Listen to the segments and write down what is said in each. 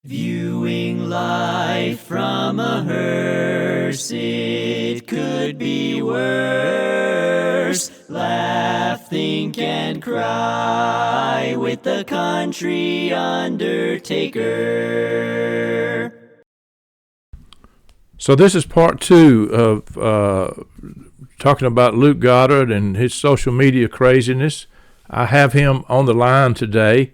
Viewing life from a hearse, it could be worse. Laugh, think, and cry with the country undertaker. So this is part 2 of talking about Luke Goddard and his social media craziness. I have him on the line today.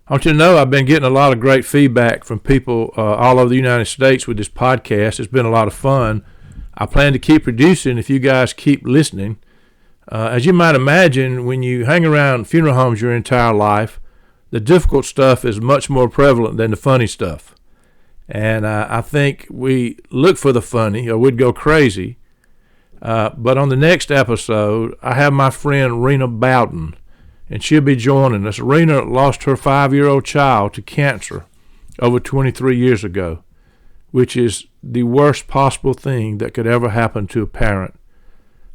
I want you to know I've been getting a lot of great feedback from people all over the United States with this podcast. It's been a lot of fun. I plan to keep producing if you guys keep listening. As you might imagine, when you hang around funeral homes your entire life, the difficult stuff is much more prevalent than the funny stuff. And I think we look for the funny or we'd go crazy. But on the next episode, I have my friend Rena Bowden, and she'll be joining us. Rena lost her 5-year-old child to cancer over 23 years ago, which is the worst possible thing that could ever happen to a parent.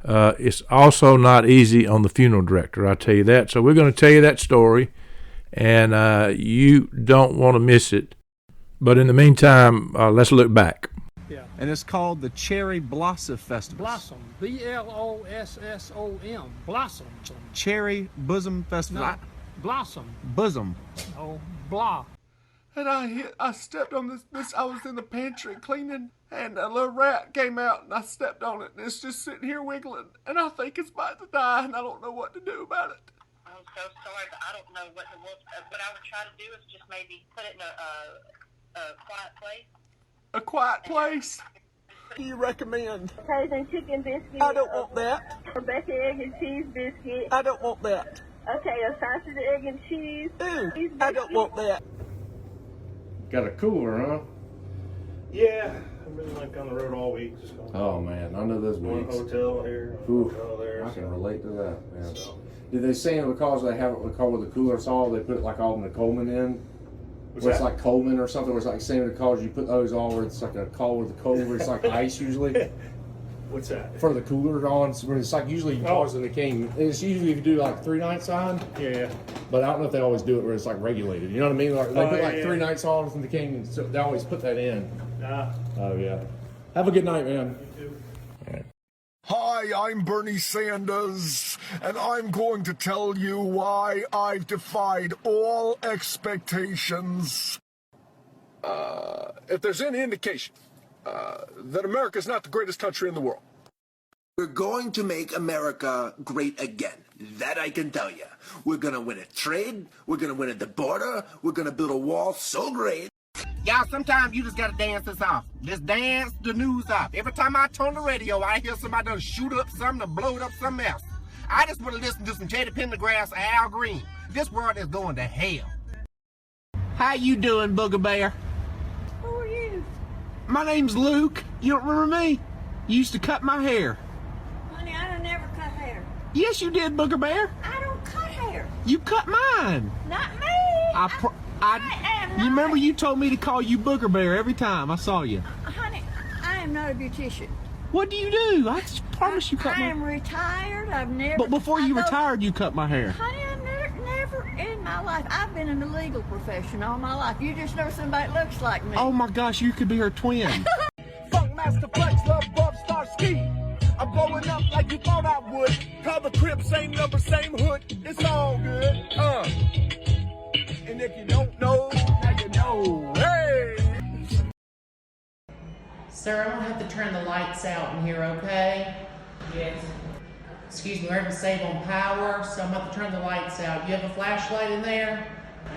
It's also not easy on the funeral director, I'll tell you that. So we're going to tell you that story, and you don't want to miss it. But in the meantime, let's look back. Yeah. And it's called the Cherry Blossom Festival. Blossom, B-L-O-S-S-O-M, Blossom. Cherry Bosom Festival. No, Blossom. Bosom. Oh, blah. And I stepped on this. I was in the pantry cleaning, and a little rat came out, and I stepped on it, and it's just sitting here wiggling, and I think it's about to die, and I don't know what to do about it. I'm so sorry, but I don't know what the wolf. What I would try to do is just maybe put it in a quiet place. A quiet place? What do you recommend? Cajun chicken biscuit. I don't want that. Rebecca egg and cheese biscuit. I don't want that. Okay, a sausage, egg, and cheese. Ew, I don't want that. Got a cooler, huh? Yeah, I've been like on the road all week. Just going Oh man, I know those one weeks. hotel here, one hotel there. I can so- relate to that, man. So, Did they say it because they have it called with the cooler saw, they put it like all in the Coleman in? what's Where it's that? like Coleman or something, where it's like same because you put those all where it's like a call with the cooler, where it's like ice usually. What's that? For the cooler on, where it's like usually cars in the king. It's usually if you do like 3 nights on, Yeah. but I don't know if they always do it where it's like regulated. You know what I mean? Like they put like yeah. 3 nights on from the king, and so they always put that in. Nah. Oh yeah. Have a good night, man. Hi, I'm Bernie Sanders, and I'm going to tell you why I've defied all expectations. If there's any indication that America's not the greatest country in the world, we're going to make America great again. That I can tell you. We're going to win at trade. We're going to win at the border. We're going to build a wall so great. Y'all, sometimes you just gotta dance this off. Just dance the news off. Every time I turn the radio, I hear somebody done shoot up something or blow up something else. I just want to listen to some Teddy Pendergrass or Al Green. This world is going to hell. How you doing, Booger Bear? Who are you? My name's Luke. You don't remember me? You used to cut my hair. Honey, I don't never cut hair. Yes, you did, Booger Bear. I don't cut hair. You cut mine. Not me. I am you remember not. you told me to call you Booger Bear every time I saw you. Honey, I am not a beautician. What do you do? I just promise you cut I my am retired. I've never. But before you I know- retired, you cut my hair. Honey, I've never in my life. I've been in the legal profession all my life. You just know somebody that looks like me. Oh my gosh, you could be her twin. Funkmaster Flex, love Bob Star Ski. I'm blowing up like you thought I would. Call the crib, same number, same hood. It's all good. And if you don't know, now you know. Hey! Sir, I'm gonna have to turn the lights out in here, okay? Yes. Excuse me, we're having to save on power, so I'm gonna have to turn the lights out. You have a flashlight in there?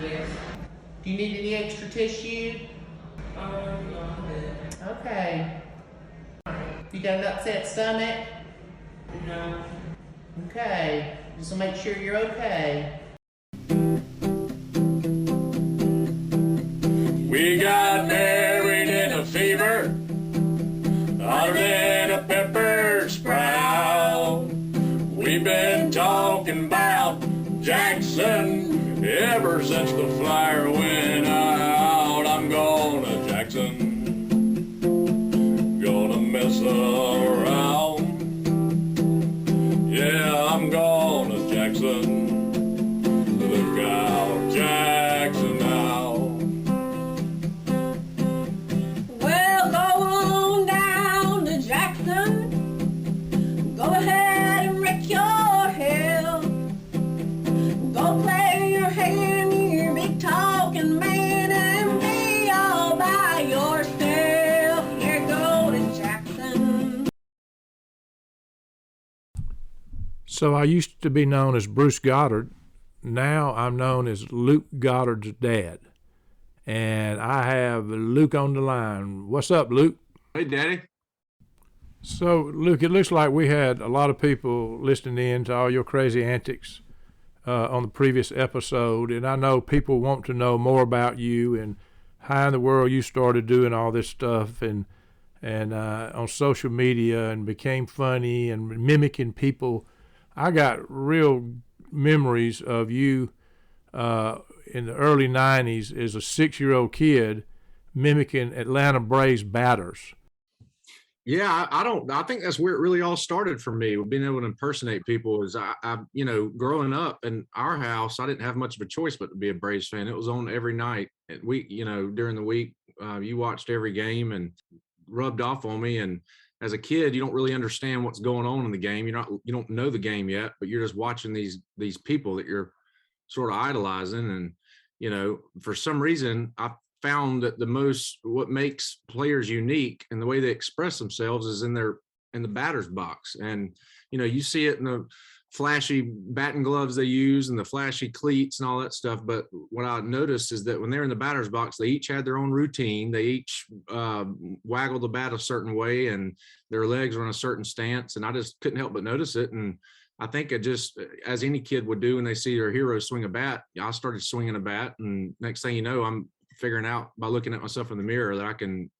Yes. Do you need any extra tissue? No. Okay. You got an upset stomach? No. Okay. Just to make sure you're okay. We got married in a fever, hotter than a pepper sprout. We've been talking about Jackson ever since the flyer went out. I'm going to Jackson, gonna mess around. Yeah, I'm going to Jackson, look out Jackson now. So I used to be known as Bruce Goddard. Now I'm known as Luke Goddard's dad. And I have Luke on the line. What's up, Luke? Hey, Daddy. So, Luke, it looks like we had a lot of people listening in to all your crazy antics on the previous episode. And I know people want to know more about you and how in the world you started doing all this stuff and on social media and became funny and mimicking people. I got real memories of you in the early 90s as a 6-year-old kid mimicking Atlanta Braves batters. Yeah, I think that's where it really all started for me. Being able to impersonate people is I growing up in our house, I didn't have much of a choice but to be a Braves fan. It was on every night. During the week, you watched every game and rubbed off on me. And as a kid, you don't really understand what's going on in the game. You don't know the game yet, but you're just watching these people that you're sort of idolizing. And, for some reason, I found that what makes players unique and the way they express themselves is in the batter's box. And, you see it in the flashy batting gloves they use and the flashy cleats and all that stuff. But what I noticed is that when they're in the batter's box, they each had their own routine. They each waggle the bat a certain way and their legs are in a certain stance. And I just couldn't help but notice it. And I think it just, as any kid would do when they see their hero swing a bat, I started swinging a bat. And next thing you know, I'm figuring out by looking at myself in the mirror that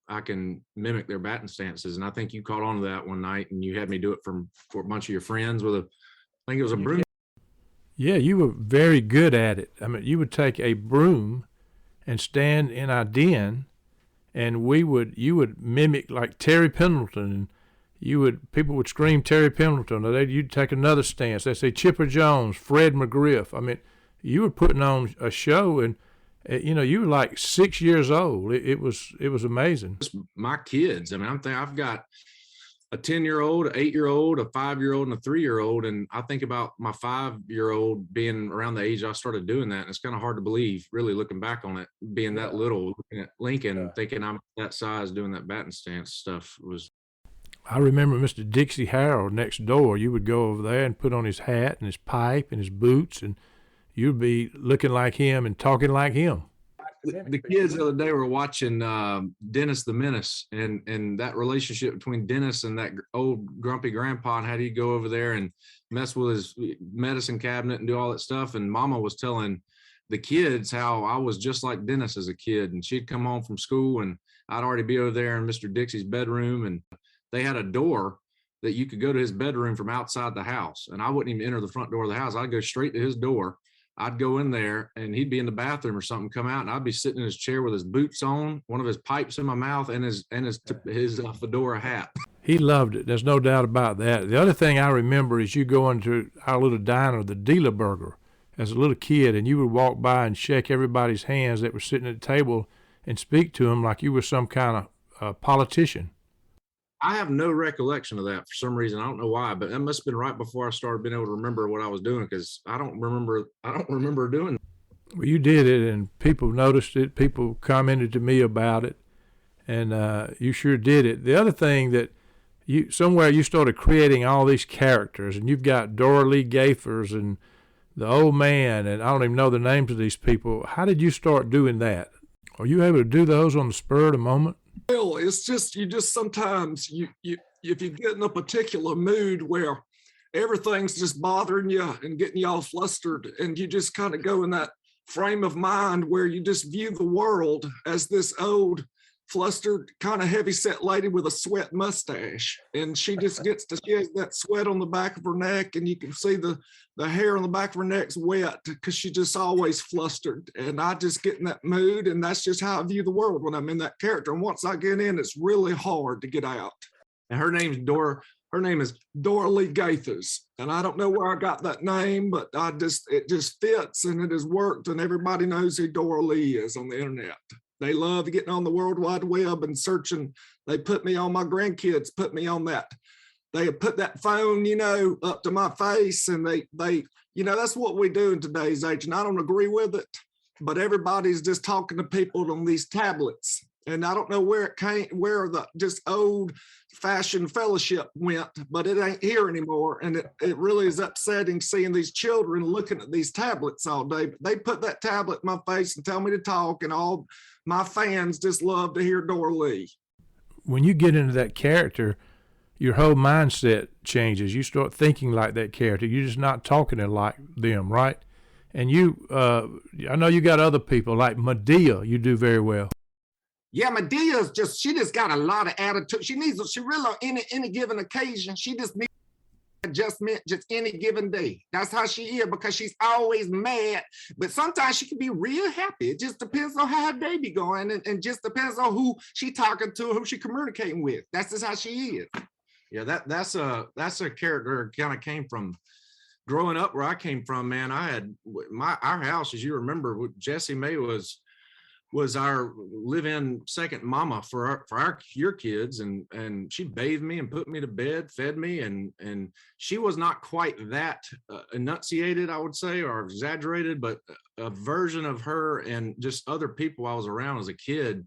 I can mimic their batting stances. And I think you caught on to that one night and you had me do it for a bunch of your friends with I think it was a broom. Yeah, you were very good at it. I mean, you would take a broom and stand in our den and you would mimic like Terry Pendleton, and people would scream Terry Pendleton, or you'd take another stance. They'd say Chipper Jones, Fred McGriff. I mean, you were putting on a show, and you were like 6 years old. It was amazing. My kids. I mean, I've got a 10-year-old, an 8-year-old, a 5-year-old, and a 3-year-old. And I think about my 5-year-old being around the age I started doing that. And it's kind of hard to believe, really looking back on it, being that little, looking at Lincoln, thinking I'm that size doing that batting stance stuff was. I remember Mr. Dixie Harold next door. You would go over there and put on his hat and his pipe and his boots, and you'd be looking like him and talking like him. The kids the other day were watching Dennis the Menace and that relationship between Dennis and that old grumpy grandpa, and how do you go over there and mess with his medicine cabinet and do all that stuff. And Mama was telling the kids how I was just like Dennis as a kid, and she'd come home from school and I'd already be over there in Mr. Dixie's bedroom, and they had a door that you could go to his bedroom from outside the house. And I wouldn't even enter the front door of the house. I'd go straight to his door. I'd go in there and he'd be in the bathroom or something, come out, and I'd be sitting in his chair with his boots on, one of his pipes in my mouth, and his fedora hat. He loved it. There's no doubt about that. The other thing I remember is you going to our little diner, the Dealer Burger, as a little kid, and you would walk by and shake everybody's hands that were sitting at the table and speak to them like you were some kind of politician. I have no recollection of that for some reason. I don't know why, but that must have been right before I started being able to remember what I was doing, because I don't remember doing it. Well, you did it, and people noticed it. People commented to me about it, and you sure did it. The other thing that you started creating all these characters, and you've got Dora Lee Gaithers and the old man, and I don't even know the names of these people. How did you start doing that? Are you able to do those on the spur of the moment? Well, it's just sometimes if you get in a particular mood where everything's just bothering you and getting you all flustered, and you just kind of go in that frame of mind where you just view the world as this old, flustered, kind of heavy-set lady with a sweat mustache, and she has that sweat on the back of her neck, and you can see the hair on the back of her neck's wet because she's just always flustered. And I just get in that mood, and that's just how I view the world when I'm in that character. And once I get in, it's really hard to get out. And her name is Dora Lee Gaithers, and I don't know where I got that name, but it just fits, and it has worked, and everybody knows who Dora Lee is on the internet. They love getting on the World Wide Web and searching. They put me on, my grandkids put me on that. They put that phone, up to my face, and they that's what we do in today's age. And I don't agree with it, but everybody's just talking to people on these tablets. and I don't know where it came, where the just old fashioned fellowship went, but it ain't here anymore. And it really is upsetting seeing these children looking at these tablets all day. But they put that tablet in my face and tell me to talk, and all my fans just love to hear Dora Lee. When you get into that character, your whole mindset changes. You start thinking like that character. You're just not talking it like them, right? And you, I know you got other people like Medea. You do very well. Yeah, Medea's she just got a lot of attitude. She really, any given occasion, she just needs adjustment just any given day. That's how she is, because she's always mad, but sometimes she can be real happy. It just depends on how her day be going, and just depends on who she talking to, who she communicating with. That's just how she is. Yeah, that's a character kind of came from growing up where I came from, man. I had our house, as you remember, Jessie May was our live-in second mama for your kids, and she bathed me and put me to bed, fed me, and she was not quite that enunciated, I would say, or exaggerated, but a version of her and just other people I was around as a kid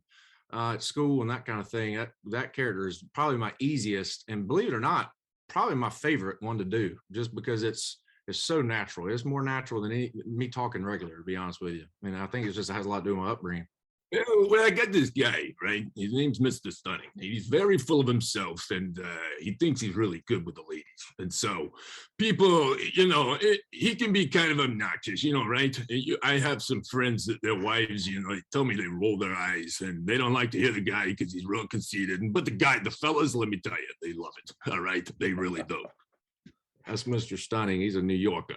at school and that kind of thing. That character is probably my easiest, and believe it or not, probably my favorite one to do, just because it's so natural. It's more natural than me talking regular, to be honest with you. I mean, I think it just has a lot to do with my upbringing. Well, I got this guy, right? His name's Mr. Stunning. He's very full of himself, and he thinks he's really good with the ladies. And so people, he can be kind of obnoxious, right? I have some friends that their wives, they tell me they roll their eyes, and they don't like to hear the guy because he's real conceited. But the fellas, let me tell you, they love it. All right? They really do. That's Mr. Stunning. He's a New Yorker.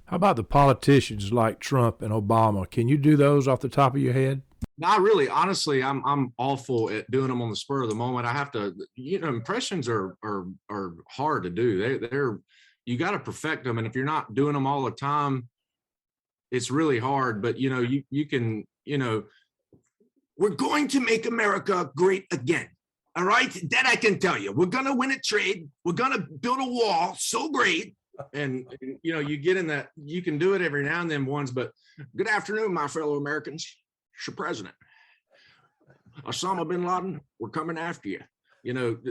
How about the politicians like Trump and Obama? Can you do those off the top of your head? Not really. Honestly, I'm awful at doing them on the spur of the moment. I have to, impressions are hard to do. You got to perfect them. And if you're not doing them all the time, it's really hard. But, you can, We're going to make America great again. All right? That I can tell you. We're going to win a trade. We're going to build a wall so great. And you get in that, you can do it every now and then once, but good afternoon, my fellow Americans. Your president, Osama bin Laden, we're coming after you.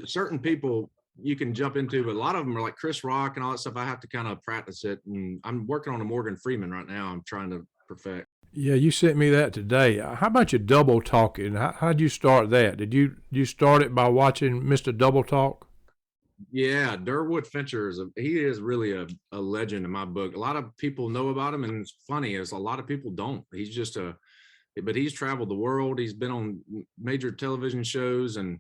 Certain people you can jump into, but a lot of them are like Chris Rock and all that stuff. I have to kind of practice it, and I'm working on a Morgan Freeman right now. I'm trying to perfect. Yeah, you sent me that today. How about your double talking? How'd you start that? Did you start it by watching Mr. Double Talk? Yeah, Durwood Fincher he is really a legend in my book. A lot of people know about him, and it's funny is a lot of people don't. He's just but he's traveled the world. He's been on major television shows, and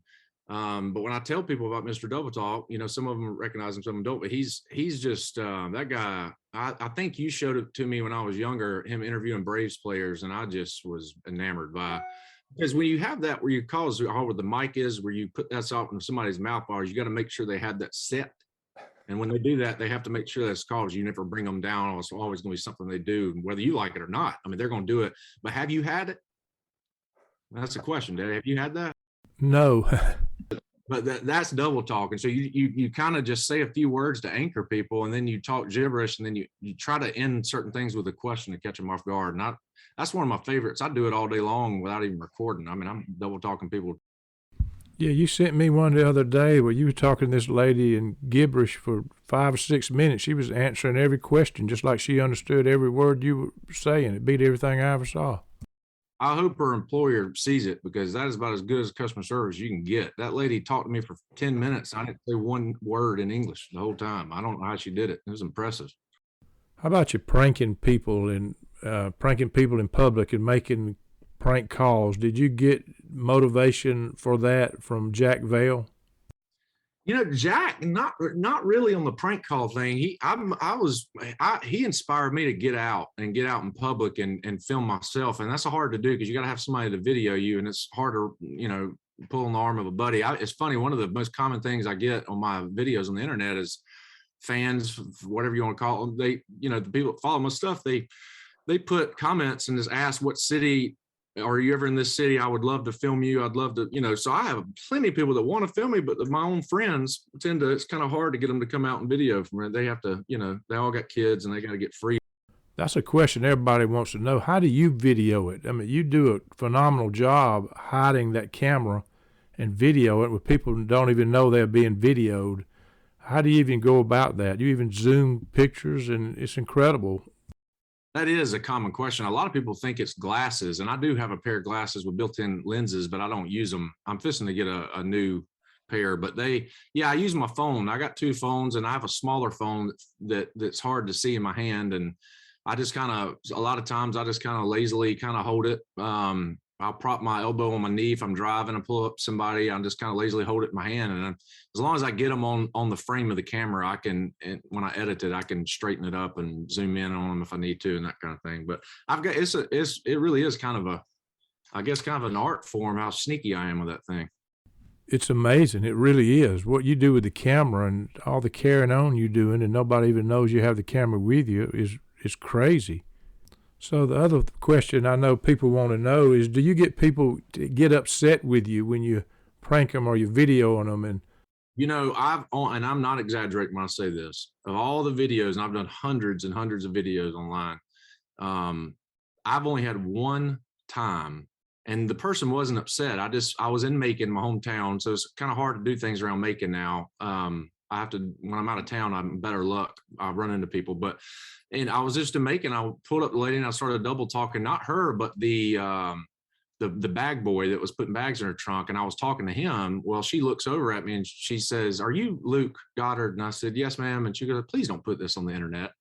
but when I tell people about Mr. Double Talk, some of them recognize him, some of them don't. But he's just that guy. I think you showed it to me when I was younger, him interviewing Braves players, and I just was enamored by. Because when you have that where you cause where the mic is, where you put that out in somebody's mouth bars, you got to make sure they have that set. And when they do that, they have to make sure that's cause you never bring them down. It's always going to be something they do, whether you like it or not. I mean, they're going to do it. But have you had it? That's the question, Dad. Have you had that? No. But that's double talk. And so you kind of just say a few words to anchor people, and then you talk gibberish, and then you try to end certain things with a question to catch them off guard. And that's one of my favorites. I do it all day long without even recording. I mean, I'm double talking people. Yeah, you sent me one the other day where you were talking to this lady in gibberish for 5 or 6 minutes. She was answering every question just like she understood every word you were saying. It beat everything I ever saw. I hope her employer sees it, because that is about as good as customer service you can get. That lady talked to me for 10 minutes. I didn't say one word in English the whole time. I don't know how she did it. It was impressive. How about you pranking people in public and making prank calls? Did you get motivation for that from Jack Vale? Jack, not really on the prank call thing. He inspired me to get out in public and film myself. And that's hard to do because you got to have somebody to video you, and it's harder, pull on the arm of a buddy. It's funny. One of the most common things I get on my videos on the internet is fans, whatever you want to call them. They, the people that follow my stuff, they put comments and just ask what city, are you ever in this city? I would love to film you. I'd love to, so I have plenty of people that want to film me, but my own friends it's kind of hard to get them to come out and video from it. They have to, they all got kids and they got to get free. That's a question everybody wants to know. How do you video it? I mean, you do a phenomenal job hiding that camera and video it with people who don't even know they're being videoed. How do you even go about that? You even zoom pictures, and it's incredible. That is a common question. A lot of people think it's glasses, and I do have a pair of glasses with built-in lenses, but I don't use them. I'm fixing to get a new pair, but I use my phone. I got 2 phones, and I have a smaller phone that's hard to see in my hand, and I just a lot of times I just lazily hold it. I'll prop my elbow on my knee if I'm driving and pull up somebody. I'm just lazily hold it in my hand. And as long as I get them on the frame of the camera, I can, and when I edit it, I can straighten it up and zoom in on them if I need to and that kind of thing. But it really is kind of an art form, how sneaky I am with that thing. It's amazing. It really is. What you do with the camera and all the carrying on you're doing, and nobody even knows you have the camera with you, is crazy. So the other question I know people want to know is, do you get people to get upset with you when you prank them or you video on them? And and I'm not exaggerating when I say this, of all the videos, and I've done hundreds and hundreds of videos online, I've only had one time, and the person wasn't upset. I was in Macon, my hometown, so it's kind of hard to do things around Macon now. I have to, when I'm out of town, I'm better luck. I run into people, and I was just in Macon. I pulled up the lady and I started double talking, not her, but the bag boy that was putting bags in her trunk. And I was talking to him. Well, she looks over at me and she says, "Are you Luke Goddard?" And I said, "Yes, ma'am." And she goes, "Please don't put this on the internet."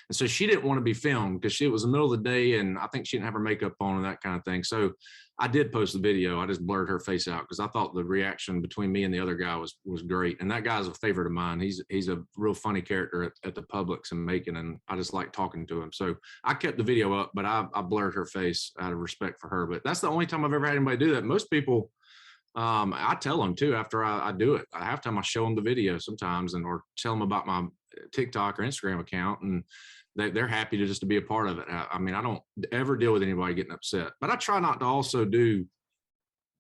And so she didn't want to be filmed because it was the middle of the day and I think she didn't have her makeup on and that kind of thing. So I did post the video. I just blurred her face out because I thought the reaction between me and the other guy was great. And that guy's a favorite of mine. He's a real funny character at the Publix in Macon, and I just like talking to him. So I kept the video up, but I blurred her face out of respect for her. But that's the only time I've ever had anybody do that. Most people, I tell them too after I do it. Halftime I show them the video sometimes, or tell them about my TikTok or Instagram account, and they're happy to be a part of it. I mean, I don't ever deal with anybody getting upset, but I try not to also do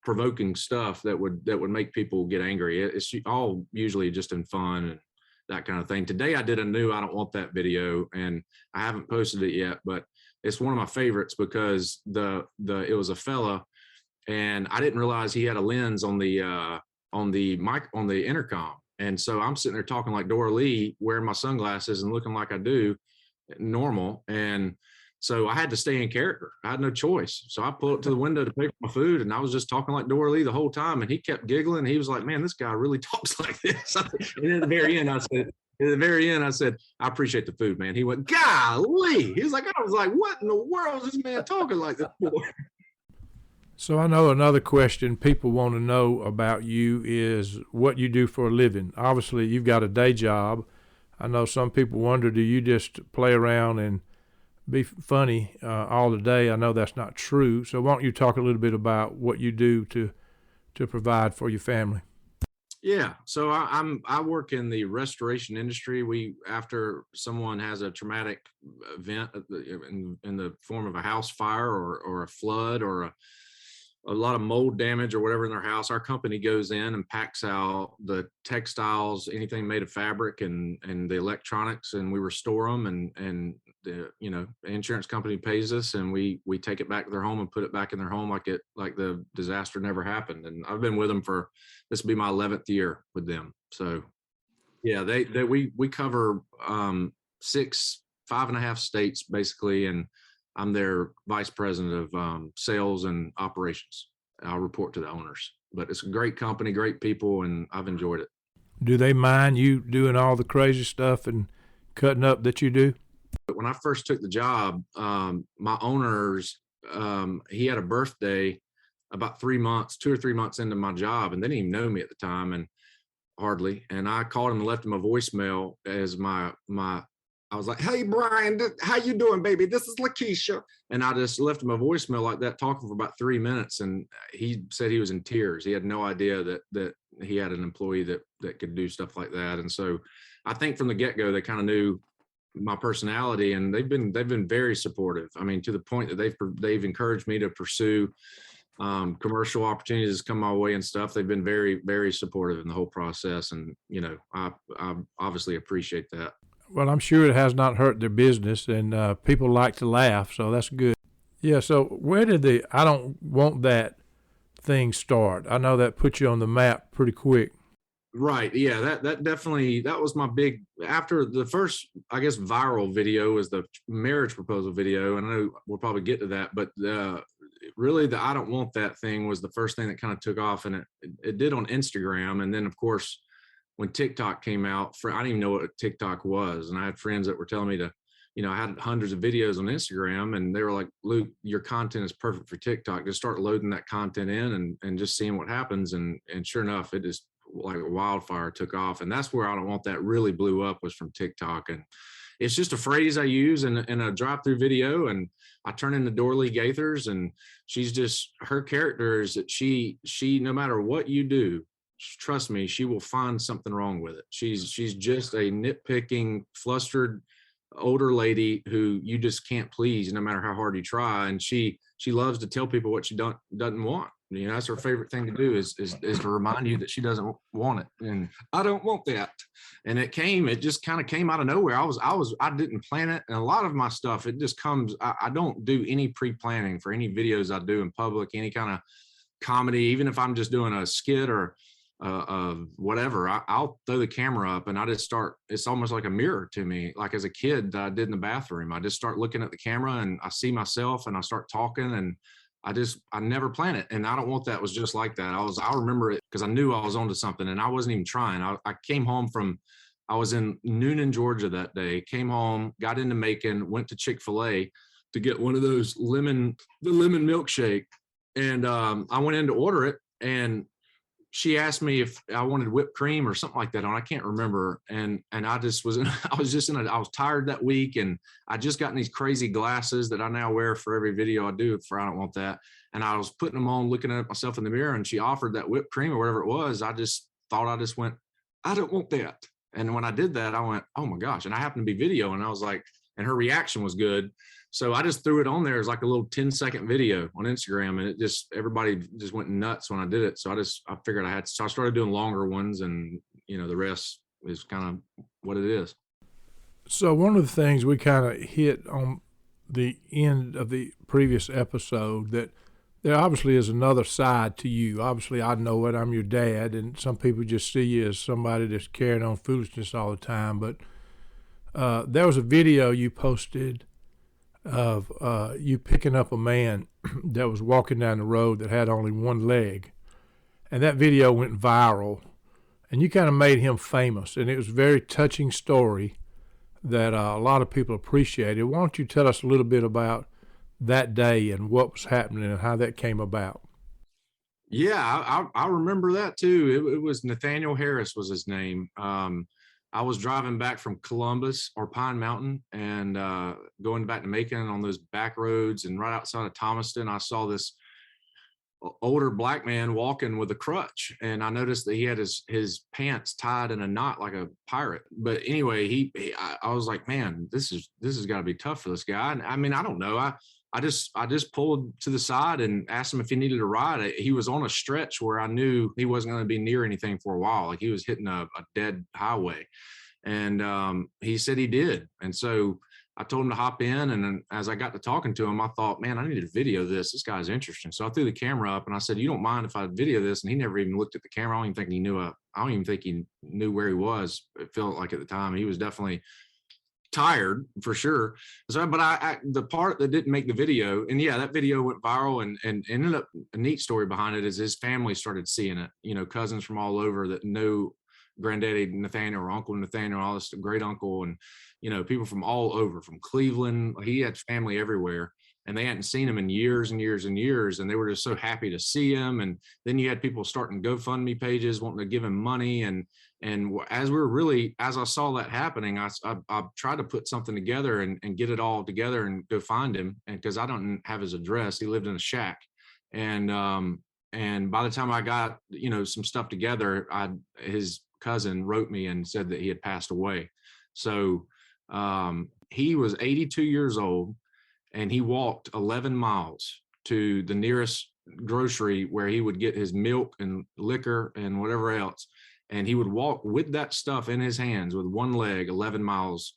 provoking stuff that would make people get angry. It's all usually just in fun and that kind of thing. Today I did a new I don't want that video, and I haven't posted it yet, but it's one of my favorites because it was a fella, and I didn't realize he had a lens on the mic on the intercom. And so I'm sitting there talking like Dora Lee, wearing my sunglasses and looking like I do normal. And so I had to stay in character. I had no choice. So I pulled up to the window to pay for my food, and I was just talking like Dora Lee the whole time. And he kept giggling. He was like, "Man, this guy really talks like this." And at the very end, I said, "I appreciate the food, man." He went, "Golly." He was like, I was like, "What in the world is this man talking like this for?" so I know another question people want to know about you is what you do for a living. Obviously, you've got a day job. I know some people wonder, do you just play around and be funny all the day? I know that's not true. So why don't you talk a little bit about what you do to provide for your family? Yeah, so I work in the restoration industry. After someone has a traumatic event in the form of a house fire or a flood or a lot of mold damage or whatever in their house, our company goes in and packs out the textiles, anything made of fabric and the electronics, and we restore them, and the insurance company pays us, and we take it back to their home and put it back in their home like the disaster never happened. And I've been with them this will be my 11th year with them. So yeah, we cover 5.5 states basically, and I'm their vice president of sales and operations. I'll report to the owners, but it's a great company, great people, and I've enjoyed it. Do they mind you doing all the crazy stuff and cutting up that you do? When I first took the job, my owners, he had a birthday about 2 or 3 months into my job, and they didn't even know me at the time, and hardly. And I called him and left him a voicemail as I was like, "Hey, Brian, how you doing, baby? This is Lakeisha." And I just left him a voicemail like that, talking for about 3 minutes. And he said he was in tears. He had no idea that he had an employee that could do stuff like that. And so I think from the get-go, they kind of knew my personality, and they've been very supportive. I mean, to the point that they've encouraged me to pursue commercial opportunities come my way and stuff. They've been very, very supportive in the whole process. And, I obviously appreciate that. Well, I'm sure it has not hurt their business, and people like to laugh, so that's good. Yeah, so where did the I don't want that thing start? I know that put you on the map pretty quick. Right. Yeah, that definitely, that was my big, after the first, I guess, viral video was the marriage proposal video. And I know we'll probably get to that, but really the I don't want that thing was the first thing that kind of took off, and it did on Instagram. And then of course, when TikTok came out, I didn't even know what TikTok was. And I had friends that were telling me to, I had hundreds of videos on Instagram, and they were like, Luke, your content is perfect for TikTok. Just start loading that content in and just seeing what happens. And sure enough, it just like a wildfire took off. And that's where I don't want that really blew up, was from TikTok. And it's just a phrase I use in a drive-through video, and I turn into Dorley Gaithers, and she's just, her character is that she no matter what you do, trust me, she will find something wrong with it. She's just a nitpicking, flustered older lady who you just can't please no matter how hard you try. And she loves to tell people what she doesn't want. That's her favorite thing to do is to remind you that she doesn't want it. And I don't want that. And it just kind of came out of nowhere. I didn't plan it. And a lot of my stuff, it just comes, I don't do any pre-planning for any videos I do in public, any kind of comedy, even if I'm just doing a skit or whatever. I'll throw the camera up and I just start, it's almost like a mirror to me. Like as a kid that I did in the bathroom, I just start looking at the camera and I see myself and I start talking, and I never plan it. And I don't want that was just like that. I remember it because I knew I was onto something, and I wasn't even trying. I came home I was in Noonan, Georgia that day, came home, got into Macon, went to Chick-fil-A to get one of those the lemon milkshake. And I went in to order it, and she asked me if I wanted whipped cream or something like that, and I can't remember. And I just was I was tired that week, and I just gotten these crazy glasses that I now wear for every video I do for I don't want that. And I was putting them on, looking at myself in the mirror, and she offered that whipped cream or whatever it was. I just went, I don't want that. And when I did that, I went, oh my gosh. And I happened to be video, and I was like, and her reaction was good. So I just threw it on there as like a little 10-second video on Instagram, and everybody just went nuts when I did it. So I figured so I started doing longer ones, and the rest is kind of what it is. So one of the things we kind of hit on the end of the previous episode, that there obviously is another side to you. Obviously, I know it. I'm your dad, and some people just see you as somebody that's carrying on foolishness all the time. But there was a video you posted of you picking up a man that was walking down the road that had only one leg. And that video went viral, and you kind of made him famous. And it was a very touching story that a lot of people appreciated. Why don't you tell us a little bit about that day and what was happening and how that came about? Yeah, I remember that too. It was Nathaniel Harris was his name. I was driving back from Columbus or Pine Mountain and going back to Macon on those back roads, and right outside of Thomaston, I saw this older black man walking with a crutch, and I noticed that he had his pants tied in a knot like a pirate. But anyway, I was like, man, this has got to be tough for this guy. And I mean, I don't know. I just pulled to the side and asked him if he needed a ride. He was on a stretch where I knew he wasn't going to be near anything for a while. Like he was hitting a dead highway. And he said he did. And so I told him to hop in. And then as I got to talking to him, I thought, man, I need to video this. This guy's interesting. So I threw the camera up and I said, you don't mind if I video this? And he never even looked at the camera. I don't even think he knew where he was. It felt like at the time he was definitely tired for sure. So, but the part that didn't make the video, and yeah, that video went viral, and ended up, a neat story behind it is his family started seeing it, cousins from all over that know granddaddy Nathaniel or Uncle Nathaniel, all this great uncle, and people from all over, from Cleveland. He had family everywhere, and they hadn't seen him in years and years and years, and they were just so happy to see him. And then you had people starting GoFundMe pages wanting to give him money, and as I saw that happening, I tried to put something together and get it all together and go find him, and because I don't have his address, he lived in a shack, and by the time I got some stuff together, his cousin wrote me and said that he had passed away. So he was 82 years old, and he walked 11 miles to the nearest grocery where he would get his milk and liquor and whatever else. and he would walk with that stuff in his hands with one leg 11 miles.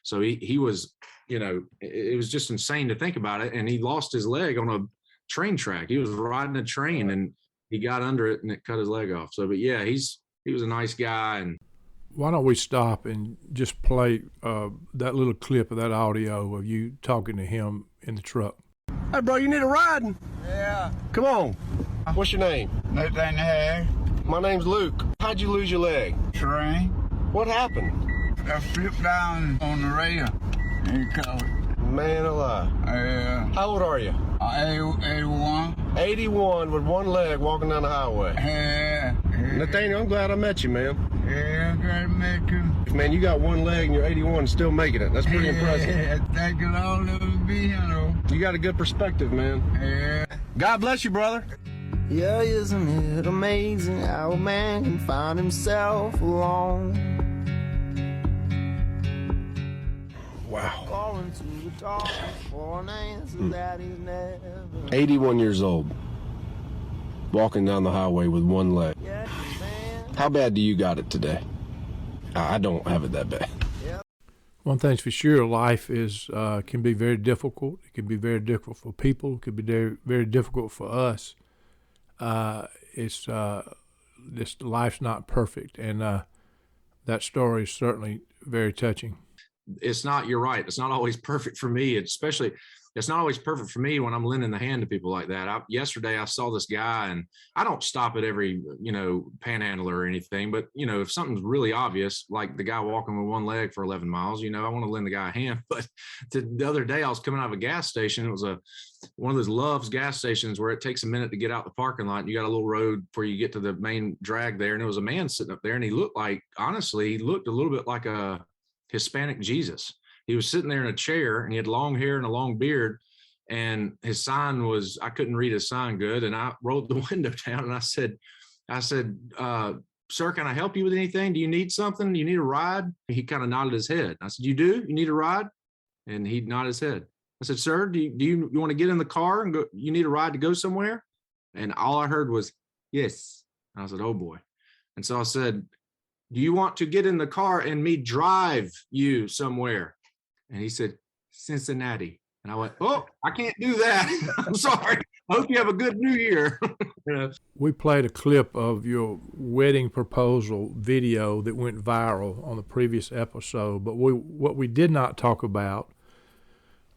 So he was, you know, it was just insane to think about it. And he lost his leg on a train track. He was riding a train and he got under it and it cut his leg off. So, but yeah, he was a nice guy. And why don't we stop and just play that little clip of that audio of you talking to him in the truck? Hey, bro, you need a ride? Yeah. Come on. What's your name? Nathaniel. My name's Luke. How'd you lose your leg? Train. What happened? I flipped down on the rail and caught it. Man alive. Yeah. How old are you? 81. 81 with one leg walking down the highway. Yeah. Nathaniel, I'm glad I met you, man. Yeah, I'm glad to make you. Man, you got one leg and you're 81 and still making it. That's pretty impressive. Yeah, thank you, Lord, let me be here, though. You got a good perspective, man. Yeah. God bless you, brother. Yeah, isn't it amazing how a man can find himself alone? Wow. Calling to the dark for an answer that he's never. 81 years old. Walking down the highway with one leg. Yeah, man. How bad do you got it today? I don't have it that bad. One thing's for sure, life is can be very difficult. It can be very difficult for people. It can be very, very difficult for us. This life's not perfect, and that story is certainly very touching. It's not, you're right. It's not always perfect for me. It's not always perfect for me when I'm lending the hand to people like that. Yesterday I saw this guy, and I don't stop at every, panhandler or anything, but if something's really obvious, like the guy walking with one leg for 11 miles, I want to lend the guy a hand. But the other day I was coming out of a gas station. It was one of those Love's gas stations where it takes a minute to get out the parking lot. And you got a little road before you get to the main drag there. And there was a man sitting up there, and he looked a little bit like a Hispanic Jesus. He was sitting there in a chair, and he had long hair and a long beard, and his sign was, I couldn't read his sign good. And I rolled the window down and I said, sir, can I help you with anything? Do you need something? Do you need a ride? He kind of nodded his head. I said, you do? You need a ride? And he nodded his head. I said, sir, do you want to get in the car and go? You need a ride to go somewhere? And all I heard was, yes. And I said, oh boy. And so I said, do you want to get in the car and me drive you somewhere? And he said, Cincinnati. And I went, oh, I can't do that. I'm sorry. I hope you have a good New Year. We played a clip of your wedding proposal video that went viral on the previous episode, but what we did not talk about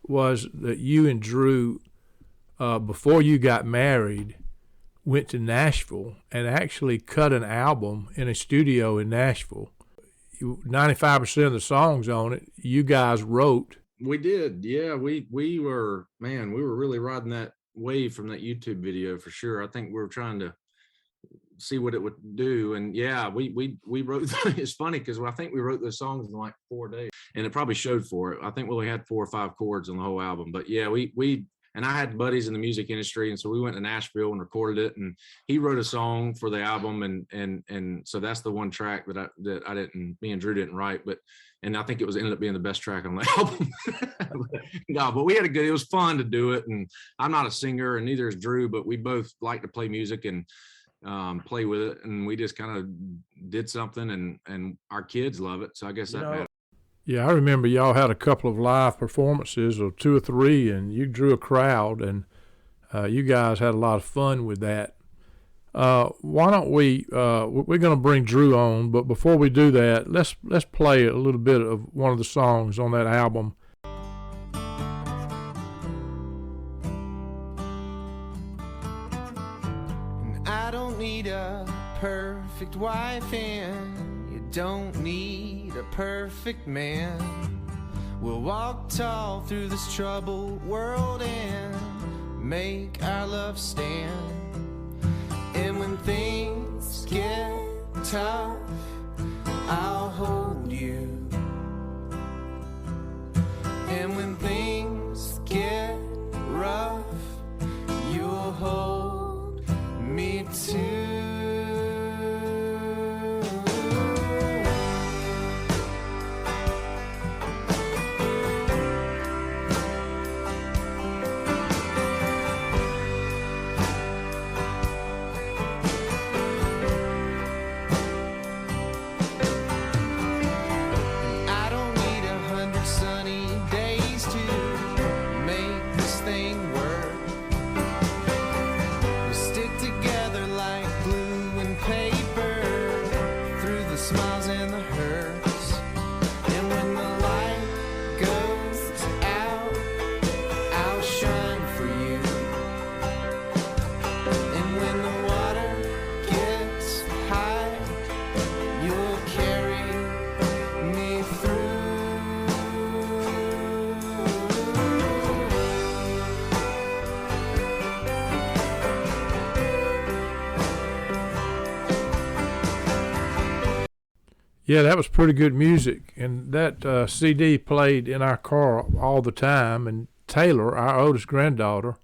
was that you and Drew, before you got married, went to Nashville and actually cut an album in a studio in Nashville. 95% of the songs on it, you guys wrote. We did. Yeah, we were really riding that wave from that YouTube video for sure. I think we were trying to see what it would do. And yeah, we wrote, it's funny because I think we wrote those songs in like 4 days, and it probably showed for it. I think we only had 4 or 5 chords on the whole album, but yeah, and I had buddies in the music industry. And so we went to Nashville and recorded it, and he wrote a song for the album. And so that's the one track me and Drew didn't write, and I think it ended up being the best track on the album. No, but it was fun to do it. And I'm not a singer, and neither is Drew, but we both like to play music and play with it. And we just kind of did something, and our kids love it. So I guess that matters. Yeah, I remember y'all had a couple of live performances, or 2 or 3, and you drew a crowd, and you guys had a lot of fun with that. Why don't we're going to bring Drew on, but before we do that, let's play a little bit of one of the songs on that album. I don't need a perfect wife, and you don't need a perfect man. We'll walk tall through this troubled world and make our love stand. And when things get tough, I'll hold you. And when things get rough, you'll hold me too. Yeah, that was pretty good music, and that CD played in our car all the time. And Taylor, our oldest granddaughter,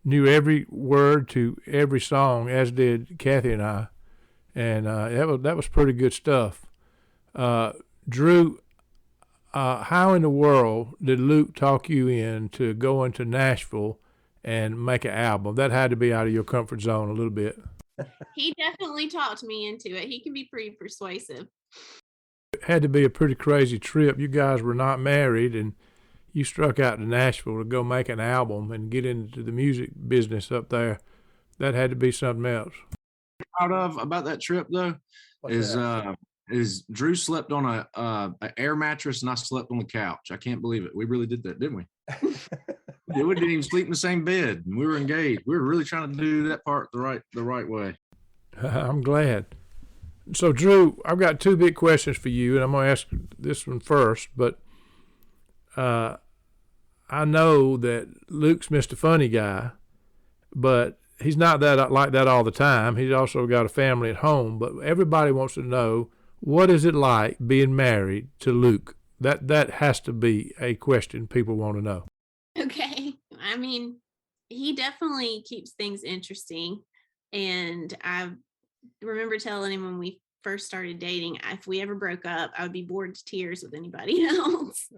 knew every word to every song, as did Kathy and I, and that was pretty good stuff. Drew, how in the world did Luke talk you into going to Nashville and make an album? That had to be out of your comfort zone a little bit. He definitely talked me into it. He can be pretty persuasive. It had to be a pretty crazy trip. You guys were not married, and you struck out to Nashville to go make an album and get into the music business up there. That had to be something else. Proud of about that trip though is Drew slept on a air mattress and I slept on the couch. I can't believe it. We really did that, didn't we? We didn't even sleep in the same bed, and we were engaged. We were really trying to do that part the right way. I'm glad. So, Drew, I've got two big questions for you, and I'm going to ask this one first. But I know that Luke's Mr. Funny Guy, but he's not that like that all the time. He's also got a family at home. But everybody wants to know, what is it like being married to Luke? That has to be a question people want to know. Okay. I mean, he definitely keeps things interesting. And I remember telling him when we first started dating, if we ever broke up, I would be bored to tears with anybody else.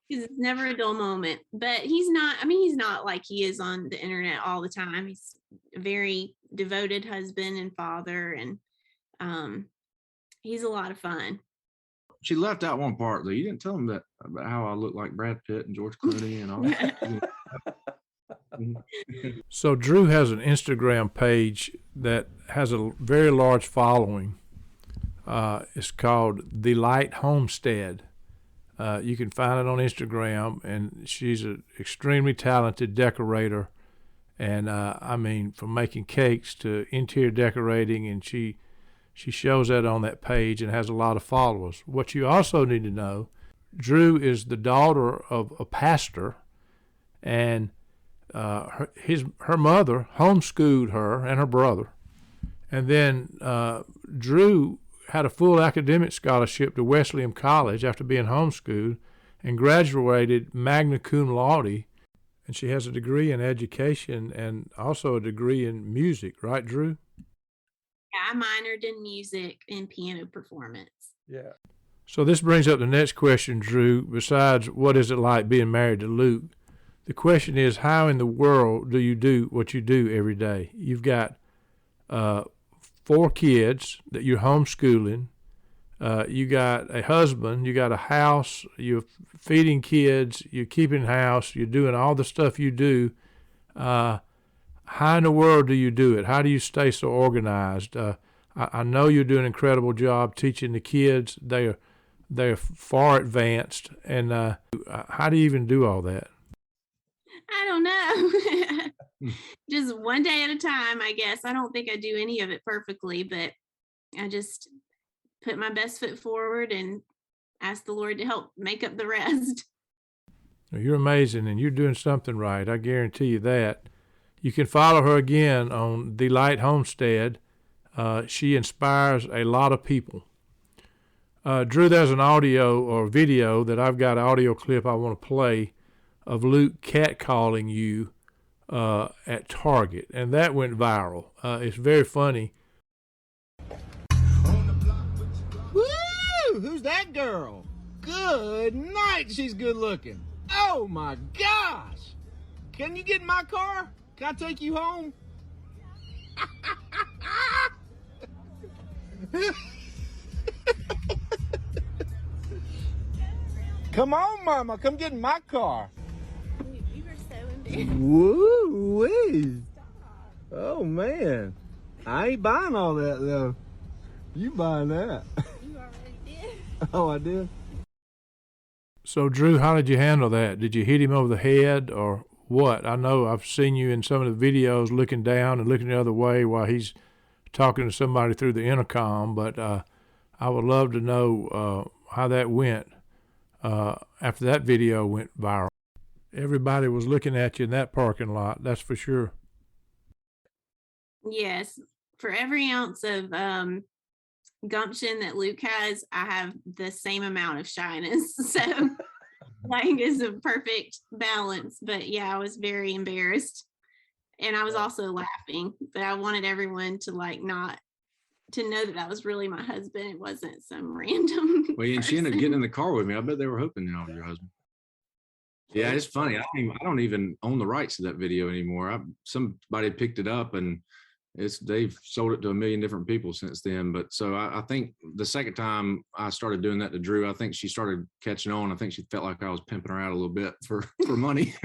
Because it's never a dull moment. But he's not like he is on the internet all the time. He's a very devoted husband and father, and he's a lot of fun. She left out one part though. You didn't tell him that about how I look like Brad Pitt and George Clooney and all that. So Drew has an Instagram page that has a very large following. It's called The Light Homestead. You can find it on Instagram, and she's an extremely talented decorator. And I mean, from making cakes to interior decorating, and she shows that on that page and has a lot of followers. What you also need to know, Drew is the daughter of a pastor, and her mother homeschooled her and her brother. And then Drew had a full academic scholarship to Wesleyan College after being homeschooled and graduated magna cum laude. And she has a degree in education and also a degree in music, right, Drew? I minored in music and piano performance. Yeah. So this brings up the next question, Drew. Besides, what is it like being married to Luke? The question is, how in the world do you do what you do every day? You've got 4 kids that you're homeschooling. You got a husband. You got a house. You're feeding kids. You're keeping house. You're doing all the stuff you do. How in the world do you do it? How do you stay so organized? I know you do an incredible job teaching the kids. They're far advanced. And how do you even do all that? I don't know. Just one day at a time, I guess. I don't think I do any of it perfectly, but I just put my best foot forward and ask the Lord to help make up the rest. You're amazing, and you're doing something right. I guarantee you that. You can follow her again on The Light Homestead. She inspires a lot of people. Drew, there's an audio or video that I've got, an audio clip I want to play of Luke catcalling you at Target, and that went viral. It's very funny. Woo! Who's that girl? Good night, she's good looking. Oh my gosh! Can you get in my car? Can I take you home? Come on, Mama. Come get in my car. You were so embarrassed. Woo-wee. Oh, man. I ain't buying all that, though. You buying that. You already did. Oh, I did? So, Drew, how did you handle that? Did you hit him over the head or what? I know I've seen you in some of the videos looking down and looking the other way while he's talking to somebody through the intercom, but I would love to know how that went after that video went viral. Everybody was looking at you in that parking lot, that's for sure. Yes. For every ounce of gumption that Luke has, I have the same amount of shyness. So like it's a perfect balance. But yeah, I was very embarrassed. And I was also laughing, but I wanted everyone to like not to know that was really my husband. It wasn't some random. Well, and she ended up person. getting in the car with me. I bet they were hoping that was your husband. Yeah, it's funny. I don't even own the rights to that video anymore. Somebody picked it up and they've sold it to a million different people since then. But so I think the second time I started doing that to Drew, I think she started catching on. I think she felt like I was pimping her out a little bit for money.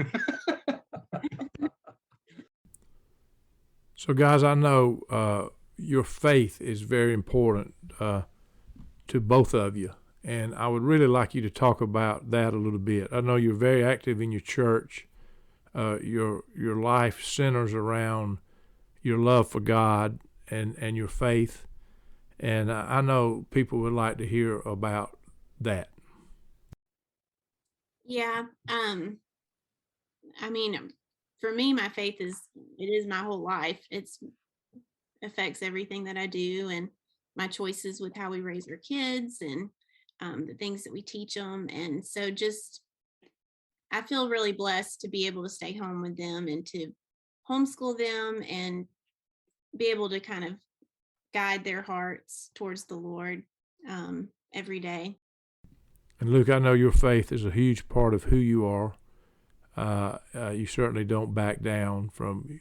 So guys, I know your faith is very important to both of you. And I would really like you to talk about that a little bit. I know you're very active in your church. Your life centers around your love for God and your faith. And I know people would like to hear about that. Yeah. I mean, for me, my faith is my whole life. It's affects everything that I do and my choices with how we raise our kids and the things that we teach them. And so I feel really blessed to be able to stay home with them and to homeschool them and be able to kind of guide their hearts towards the Lord every day. And Luke, I know your faith is a huge part of who you are. You certainly don't back down from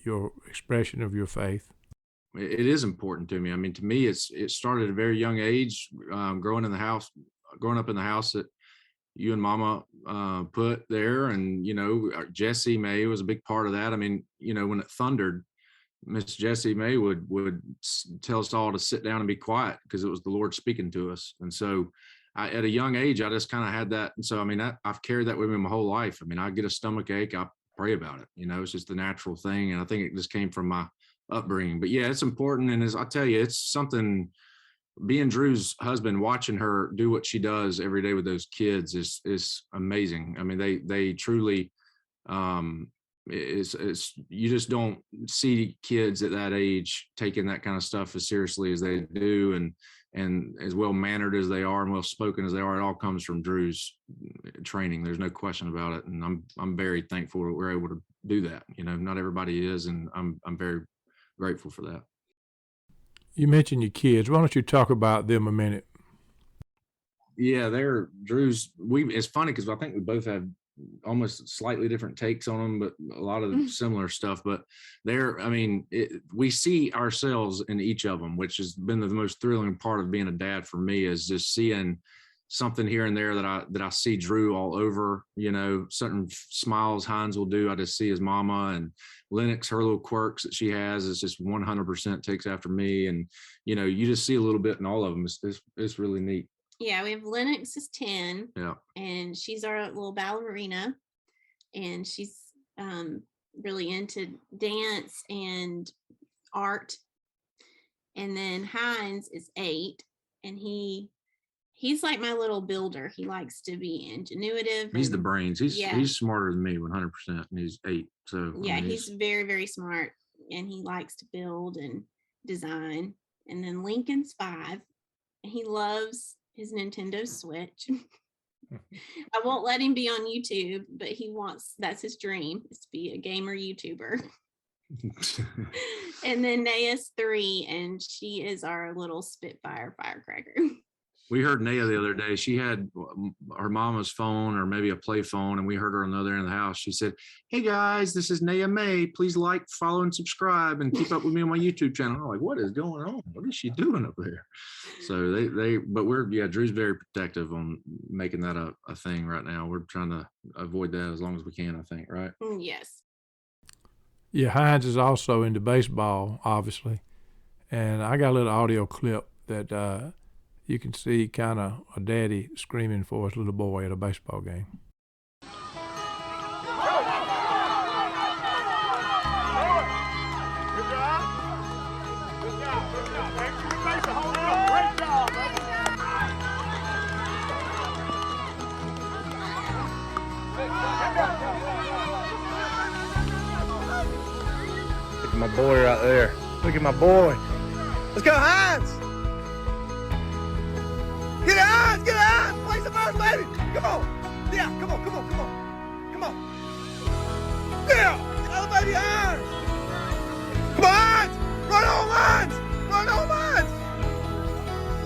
your expression of your faith. It is important to me. I mean, to me, it started at a very young age, growing up in the house that you and Mama put there. And, Jessie May was a big part of that. I mean, when it thundered, Miss Jessie May would tell us all to sit down and be quiet because it was the Lord speaking to us. And so at a young age, I just kind of had that. And so, I mean, I've carried that with me my whole life. I mean, I get a stomach ache, I pray about it. It's just the natural thing. And I think it just came from my upbringing. But yeah, it's important. And as I tell you, it's something, being Drew's husband, watching her do what she does every day with those kids is amazing. I mean, they truly, you just don't see kids at that age taking that kind of stuff as seriously as they do. And as well mannered as they are and well spoken as they are, it all comes from Drew's training. There's no question about it. And I'm very thankful that we're able to do that. Not everybody is, and I'm very grateful for that. You mentioned your kids. Why don't you talk about them a minute? Yeah, they're Drew's. It's funny because I think we both have almost slightly different takes on them, but a lot of similar stuff. But we see ourselves in each of them, which has been the most thrilling part of being a dad for me, is just seeing something here and there that I see Drew all over. Certain smiles Hines will do, I just see his mama, and Lennox, her little quirks that she has is just 100% takes after me. And you just see a little bit in all of them. It's really neat. Yeah, we have Lennox is 10. Yeah. And she's our little ballerina. And she's really into dance and art. And then Hines is 8. And he's like my little builder. He likes to be ingenuitive. He's the brains. He's smarter than me 100%. And he's 8. So yeah, he's very, very smart. And he likes to build and design. And then Lincoln's 5. And he loves his Nintendo Switch. I won't let him be on YouTube, but that's his dream, is to be a gamer YouTuber. And then Naya's 3, and she is our little Spitfire firecracker. We heard Naya the other day. She had her mama's phone or maybe a play phone, and we heard her on the other end of the house. She said, "Hey guys, this is Naya May. Please like, follow, and subscribe, and keep up with me on my YouTube channel." I'm like, "What is going on? What is she doing up there?" So Drew's very protective on making that a thing right now. We're trying to avoid that as long as we can, I think, right? Yes. Yeah, Hines is also into baseball, obviously. And I got a little audio clip that you can see kind of a daddy screaming for his little boy at a baseball game. Look at my boy right there. Look at my boy. Let's go, Hines! Get on! Get on! Play some First Lady! Come on! Yeah, come on, come on, come on. Come on. Yeah! Get on, baby, on! Come on! Run on lines! Run on lines!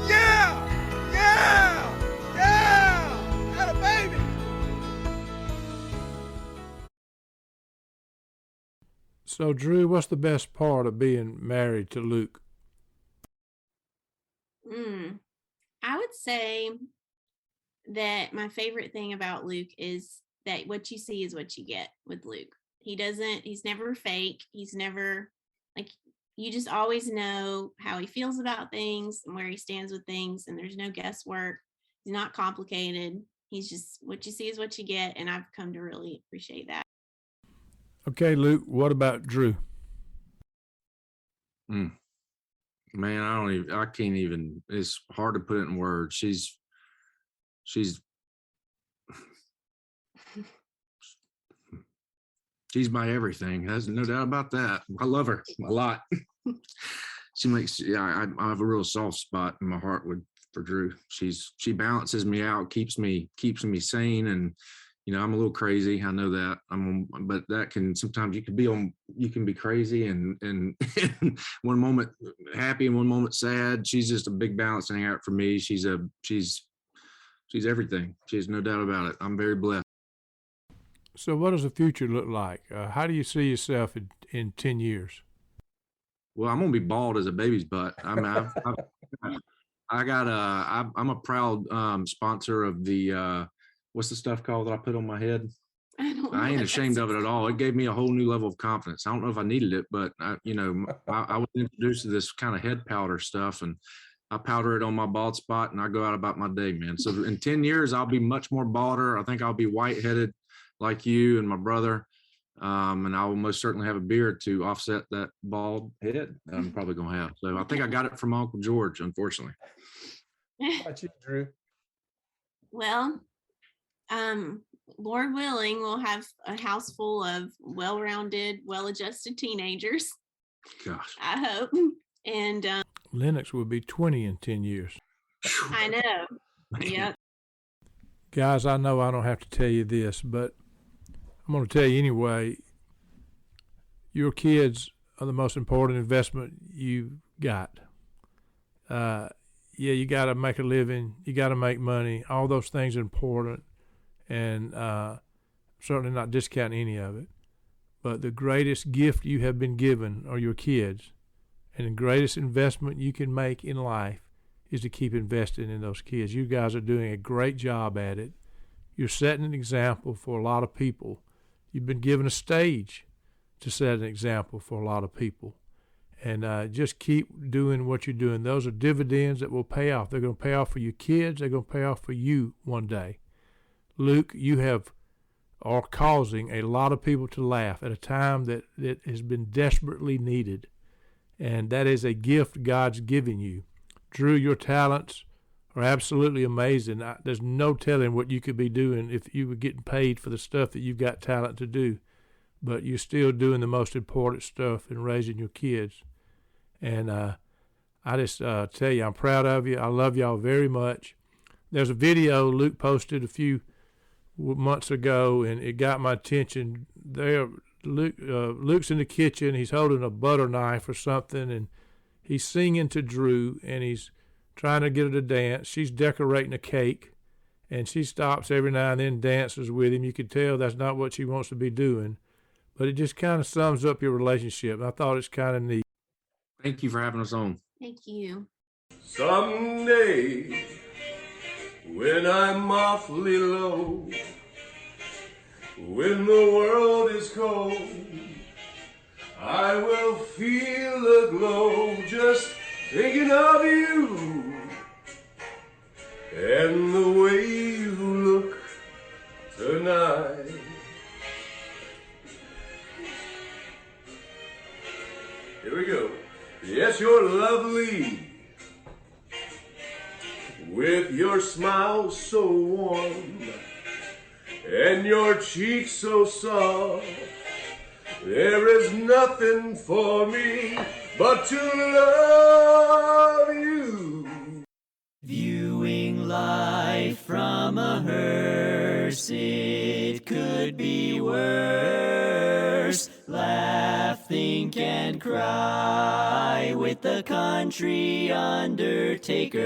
Yeah! Yeah! Yeah! Got a baby! So, Drew, what's the best part of being married to Luke? I would say that my favorite thing about Luke is that what you see is what you get with Luke. He's never fake. He's never like, you just always know how he feels about things and where he stands with things. And there's no guesswork. He's not complicated. He's just, what you see is what you get. And I've come to really appreciate that. Okay, Luke, what about Drew? Man, I can't even, it's hard to put it in words. She's my everything. There's no doubt about that. I love her a lot. She makes, I have a real soft spot in my heart for Drew. She balances me out, keeps me sane. And, you know, I'm a little crazy. I know that but that can, sometimes you can be crazy and one moment happy and one moment sad. She's just a big balancing act for me. She's everything. She's no doubt about it. I'm very blessed. So what does the future look like? How do you see yourself in 10 years? Well, I'm going to be bald as a baby's butt. I mean, I'm a proud sponsor of the, what's the stuff called that I put on my head? I ain't ashamed of it at all. It gave me a whole new level of confidence. I don't know if I needed it, but I was introduced to this kind of head powder stuff, and I powder it on my bald spot, and I go out about my day, man. So in 10 years, I'll be much more balder. I think I'll be white-headed like you and my brother, and I will most certainly have a beard to offset that bald head that I'm probably going to have. So I think I got it from Uncle George, unfortunately. How about you, Drew? Well, Lord willing, we'll have a house full of well-rounded, well-adjusted teenagers. Gosh. I hope. And Lennox will be 20 in 10 years. I know. Yep. Guys, I know I don't have to tell you this, but I'm going to tell you anyway. Your kids are the most important investment you got. Yeah, you got to make a living. You got to make money. All those things are important. And certainly not discounting any of it. But the greatest gift you have been given are your kids. And the greatest investment you can make in life is to keep investing in those kids. You guys are doing a great job at it. You're setting an example for a lot of people. You've been given a stage to set an example for a lot of people. And just keep doing what you're doing. Those are dividends that will pay off. They're going to pay off for your kids. They're going to pay off for you one day. Luke, you are causing a lot of people to laugh at a time that has been desperately needed. And that is a gift God's giving you. Drew, your talents are absolutely amazing. There's no telling what you could be doing if you were getting paid for the stuff that you've got talent to do. But you're still doing the most important stuff in raising your kids. And I just tell you, I'm proud of you. I love y'all very much. There's a video Luke posted a few months ago, and it got my attention. Luke's in the kitchen. He's holding a butter knife or something, and he's singing to Drew, and he's trying to get her to dance. She's decorating a cake, and she stops every now and then, dances with him. You could tell that's not what she wants to be doing, but it just kind of sums up your relationship. And I thought it's kind of neat. Thank you for having us on. Thank you. Someday, when I'm awfully low, when the world is cold, I will feel a glow just thinking of you and the way you look tonight. Here we go. Yes, you're lovely, with your smile so warm and your cheeks so soft. There is nothing for me but to love you. Viewing live. with the country undertaker.